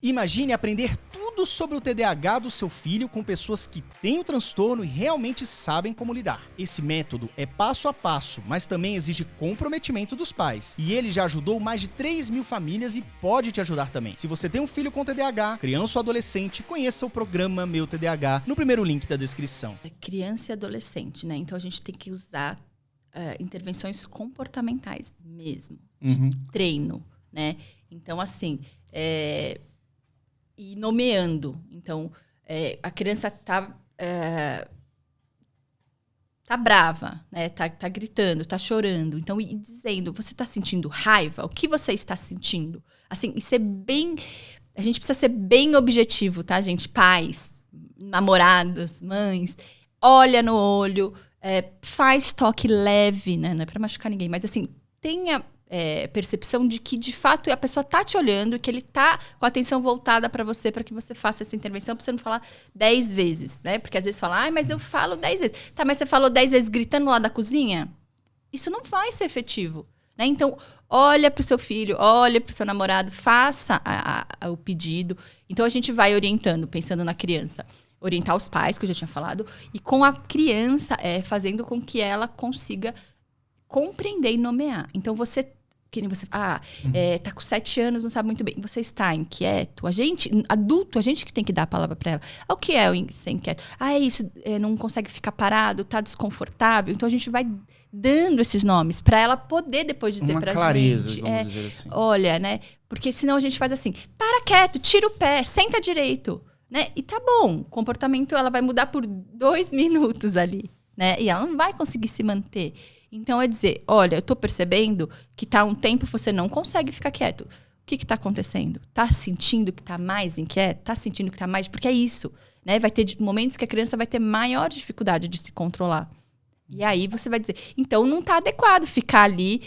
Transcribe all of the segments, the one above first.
Imagine aprender tudo sobre o TDAH do seu filho com pessoas que têm o transtorno e realmente sabem como lidar. Esse método é passo a passo, mas também exige comprometimento dos pais. E ele já ajudou mais de 3.000 famílias e pode te ajudar também. Se você tem um filho com TDAH, criança ou adolescente, conheça o programa Meu TDAH no primeiro link da descrição. É criança e adolescente, né? Então a gente tem que usar intervenções comportamentais mesmo, de treino, né? Então, assim, e nomeando. Então, a criança tá brava, né? Tá gritando, tá chorando. Então, e dizendo, você tá sentindo raiva? O que você está sentindo? Assim, e ser bem... A gente precisa ser bem objetivo, tá, gente? Pais, namorados, mães. Olha no olho, faz toque leve, né? Não é pra machucar ninguém, mas assim, tenha... percepção de que, de fato, a pessoa tá te olhando, que ele tá com a atenção voltada para você, para que você faça essa intervenção, pra você não falar 10 vezes, né? Porque às vezes fala, mas eu falo 10 vezes. Tá, mas você falou 10 vezes gritando lá da cozinha? Isso não vai ser efetivo, né? Então, olha pro seu filho, olha pro seu namorado, faça o pedido. Então, a gente vai orientando, pensando na criança. Orientar os pais, que eu já tinha falado, e com a criança, fazendo com que ela consiga compreender e nomear. Então, que nem você... tá com 7 anos, não sabe muito bem. Você está inquieto? A gente, adulto, a gente que tem que dar a palavra para ela. O que é ser inquieto? É isso, não consegue ficar parado, tá desconfortável. Então, a gente vai dando esses nomes para ela poder depois dizer pra clareza, gente. Vamos dizer assim. Olha, né? Porque senão a gente faz assim, para quieto, tira o pé, senta direito. Né? E tá bom, o comportamento ela vai mudar por 2 minutos ali. Né? E ela não vai conseguir se manter. Então, é dizer, olha, eu tô percebendo que tá um tempo você não consegue ficar quieto. O que tá acontecendo? Tá sentindo que tá mais inquieto? Tá sentindo que tá mais... Porque é isso, né? Vai ter momentos que a criança vai ter maior dificuldade de se controlar. E aí você vai dizer, então não tá adequado ficar ali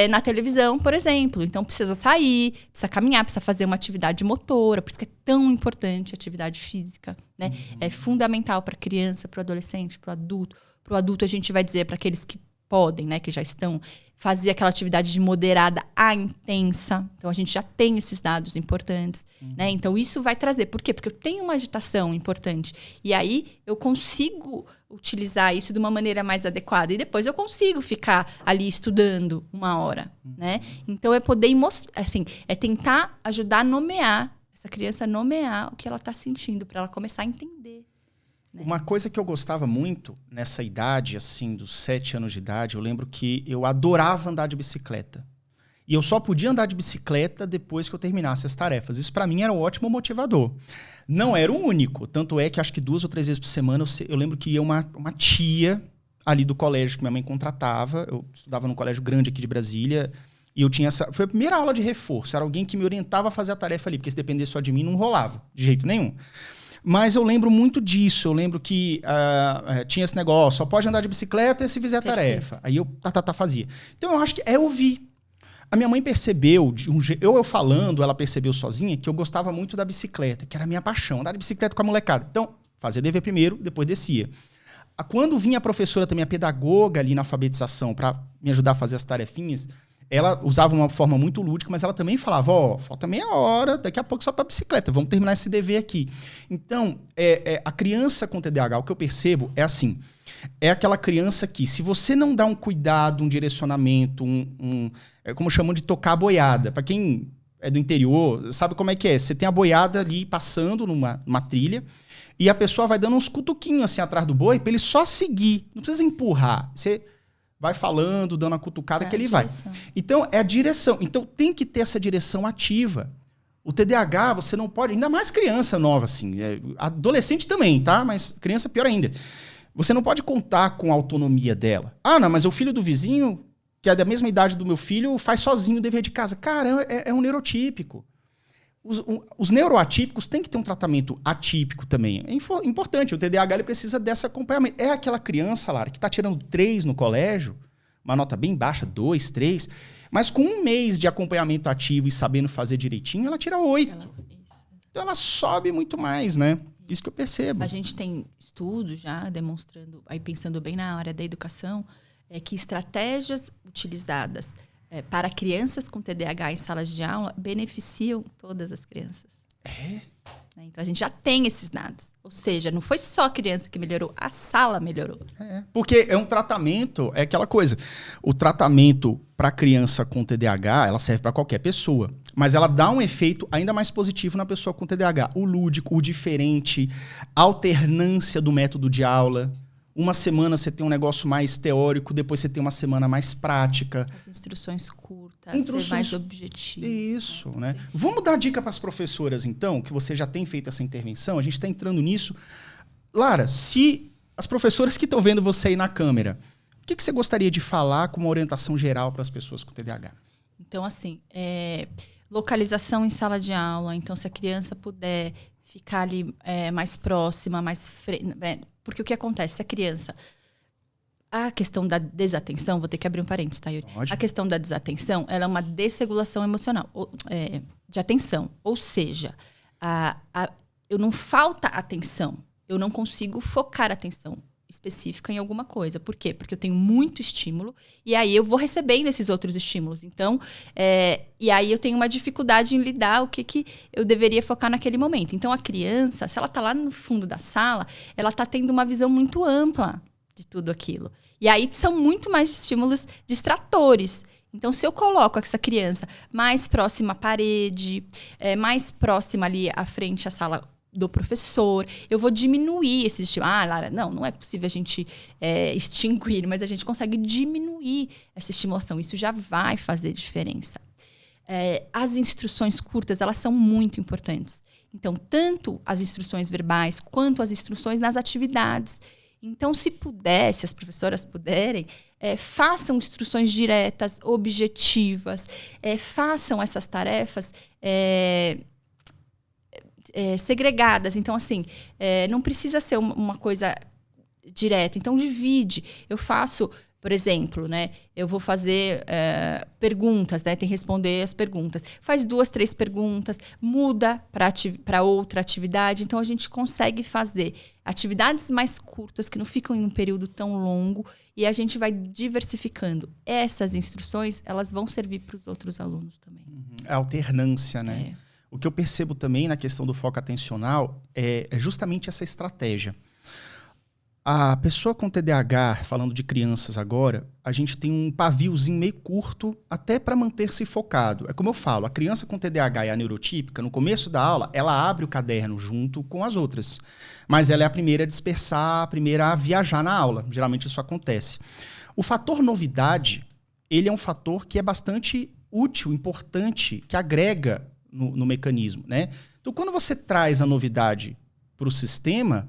na televisão, por exemplo. Então precisa sair, precisa caminhar, precisa fazer uma atividade motora. Por isso que é tão importante a atividade física, né? É fundamental para a criança, para o adolescente, para o adulto. Para o adulto a gente vai dizer para aqueles que podem, né, que já estão, fazer aquela atividade de moderada a intensa. Então, a gente já tem esses dados importantes. Né? Então, isso vai trazer. Por quê? Porque eu tenho uma agitação importante. E aí, eu consigo utilizar isso de uma maneira mais adequada. E depois eu consigo ficar ali estudando 1 hora. Né? Então, é poder assim, tentar ajudar a nomear, essa criança a nomear o que ela está sentindo, para ela começar a entender. Uma coisa que eu gostava muito nessa idade, assim, dos 7 anos de idade, eu lembro que eu adorava andar de bicicleta. E eu só podia andar de bicicleta depois que eu terminasse as tarefas. Isso para mim era um ótimo motivador. Não era o único. Tanto é que acho que 2 ou 3 vezes por semana eu lembro que ia uma tia ali do colégio que minha mãe contratava. Eu estudava num colégio grande aqui de Brasília. E eu tinha foi a primeira aula de reforço. Era alguém que me orientava a fazer a tarefa ali. Porque se dependesse só de mim, não rolava. De jeito nenhum. Mas eu lembro muito disso. Eu lembro que tinha esse negócio. Só pode andar de bicicleta se fizer a tarefa. Aí eu fazia. Então eu acho que é ouvir. A minha mãe percebeu, eu falando, ela percebeu sozinha, que eu gostava muito da bicicleta, que era a minha paixão. Andar de bicicleta com a molecada. Então, fazia dever primeiro, depois descia. Quando vinha a professora também, a pedagoga ali na alfabetização, para me ajudar a fazer as tarefinhas, ela usava uma forma muito lúdica, mas ela também falava, falta meia hora, daqui a pouco só para bicicleta, vamos terminar esse dever aqui. Então, a criança com TDAH, o que eu percebo é assim, é aquela criança que, se você não dá um cuidado, um direcionamento, como chamam de tocar a boiada, para quem é do interior, sabe como é que é? Você tem a boiada ali passando numa trilha, e a pessoa vai dando uns cutuquinhos assim atrás do boi, para ele só seguir, não precisa empurrar, você... vai falando, dando uma cutucada que ele vai. Então, é a direção. Então, tem que ter essa direção ativa. O TDAH, você não pode... Ainda mais criança nova, assim. Adolescente também, tá? Mas criança pior ainda. Você não pode contar com a autonomia dela. Não, mas o filho do vizinho, que é da mesma idade do meu filho, faz sozinho o dever de casa. Cara, é um neurotípico. Os neuroatípicos têm que ter um tratamento atípico também. É importante, o TDAH ele precisa desse acompanhamento. É aquela criança, Lara, que está tirando 3 no colégio, uma nota bem baixa, 2, 3, mas com 1 mês de acompanhamento ativo e sabendo fazer direitinho, ela tira 8. Então ela sobe muito mais, né? Isso que eu percebo. A gente tem estudos já demonstrando, aí pensando bem na área da educação, que estratégias utilizadas para crianças com TDAH em salas de aula beneficiam todas as crianças. Então, a gente já tem esses dados. Ou seja, não foi só a criança que melhorou, a sala melhorou. Porque é um tratamento, é aquela coisa. O tratamento para criança com TDAH, ela serve para qualquer pessoa. Mas ela dá um efeito ainda mais positivo na pessoa com TDAH. O lúdico, o diferente, a alternância do método de aula. Uma semana você tem um negócio mais teórico, depois você tem uma semana mais prática. As instruções curtas, ser mais objetivo. Isso, né? Vamos dar dica para as professoras, então, que você já tem feito essa intervenção, a gente está entrando nisso. Lara, se as professoras que estão vendo você aí na câmera, o que você gostaria de falar com uma orientação geral para as pessoas com TDAH? Então, assim, localização em sala de aula. Então, se a criança puder ficar ali mais próxima, porque o que acontece? Se a criança... A questão da desatenção, vou ter que abrir um parênteses, tá, Yuri? Pode. A questão da desatenção, ela é uma desregulação emocional, de atenção. Ou seja, eu não falta atenção, eu não consigo focar atenção específica em alguma coisa. Por quê? Porque eu tenho muito estímulo e aí eu vou recebendo esses outros estímulos. Então, e aí eu tenho uma dificuldade em lidar o que eu deveria focar naquele momento. Então, a criança, se ela está lá no fundo da sala, ela está tendo uma visão muito ampla de tudo aquilo. E aí são muito mais estímulos distratores. Então, se eu coloco essa criança mais próxima à parede, mais próxima ali à frente à sala do professor, eu vou diminuir esse estímulo. Lara, não é possível a gente extinguir, mas a gente consegue diminuir essa estimulação. Isso já vai fazer diferença. As instruções curtas, elas são muito importantes. Então, tanto as instruções verbais quanto as instruções nas atividades. Então, se as professoras puderem, façam instruções diretas, objetivas, façam essas tarefas segregadas. Então, assim, não precisa ser uma coisa direta. Então, divide. Eu faço, por exemplo, né? Eu vou fazer perguntas, né? Tem que responder as perguntas. Faz 2, 3 perguntas, muda para outra atividade. Então, a gente consegue fazer atividades mais curtas, que não ficam em um período tão longo, e a gente vai diversificando. Essas instruções, elas vão servir para os outros alunos também. A alternância, né? O que eu percebo também na questão do foco atencional é justamente essa estratégia. A pessoa com TDAH, falando de crianças agora, a gente tem um paviozinho meio curto até para manter-se focado. É como eu falo, a criança com TDAH e a neurotípica, no começo da aula, ela abre o caderno junto com as outras. Mas ela é a primeira a dispersar, a primeira a viajar na aula. Geralmente isso acontece. O fator novidade, ele é um fator que é bastante útil, importante, que agrega no mecanismo, né? Então, quando você traz a novidade para o sistema...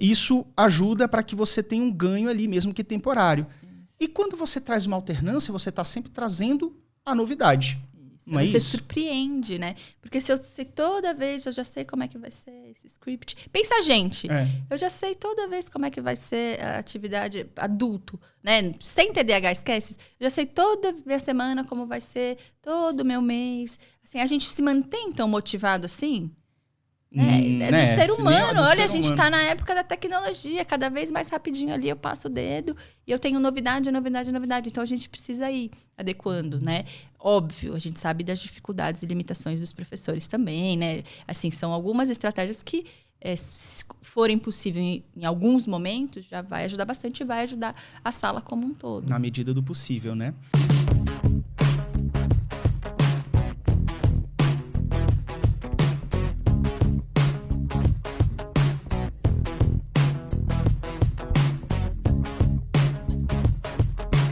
isso ajuda para que você tenha um ganho ali, mesmo que temporário. Isso. E quando você traz uma alternância, você está sempre trazendo a novidade. Não é você isso? surpreende, né? Porque se eu sei toda vez, eu já sei como é que vai ser esse script. Pensa, gente, eu já sei toda vez como é que vai ser a atividade adulto, né? Sem TDAH, esquece. Eu já sei toda minha semana como vai ser, todo o meu mês. Assim, a gente se mantém tão motivado assim? Do ser humano. Olha, a gente está na época da tecnologia. Cada vez mais rapidinho ali eu passo o dedo e eu tenho novidade. Então, a gente precisa ir adequando, né? Óbvio, a gente sabe das dificuldades e limitações dos professores também, né? Assim, são algumas estratégias que, se forem possíveis em alguns momentos, já vai ajudar bastante e vai ajudar a sala como um todo. Na medida do possível, né?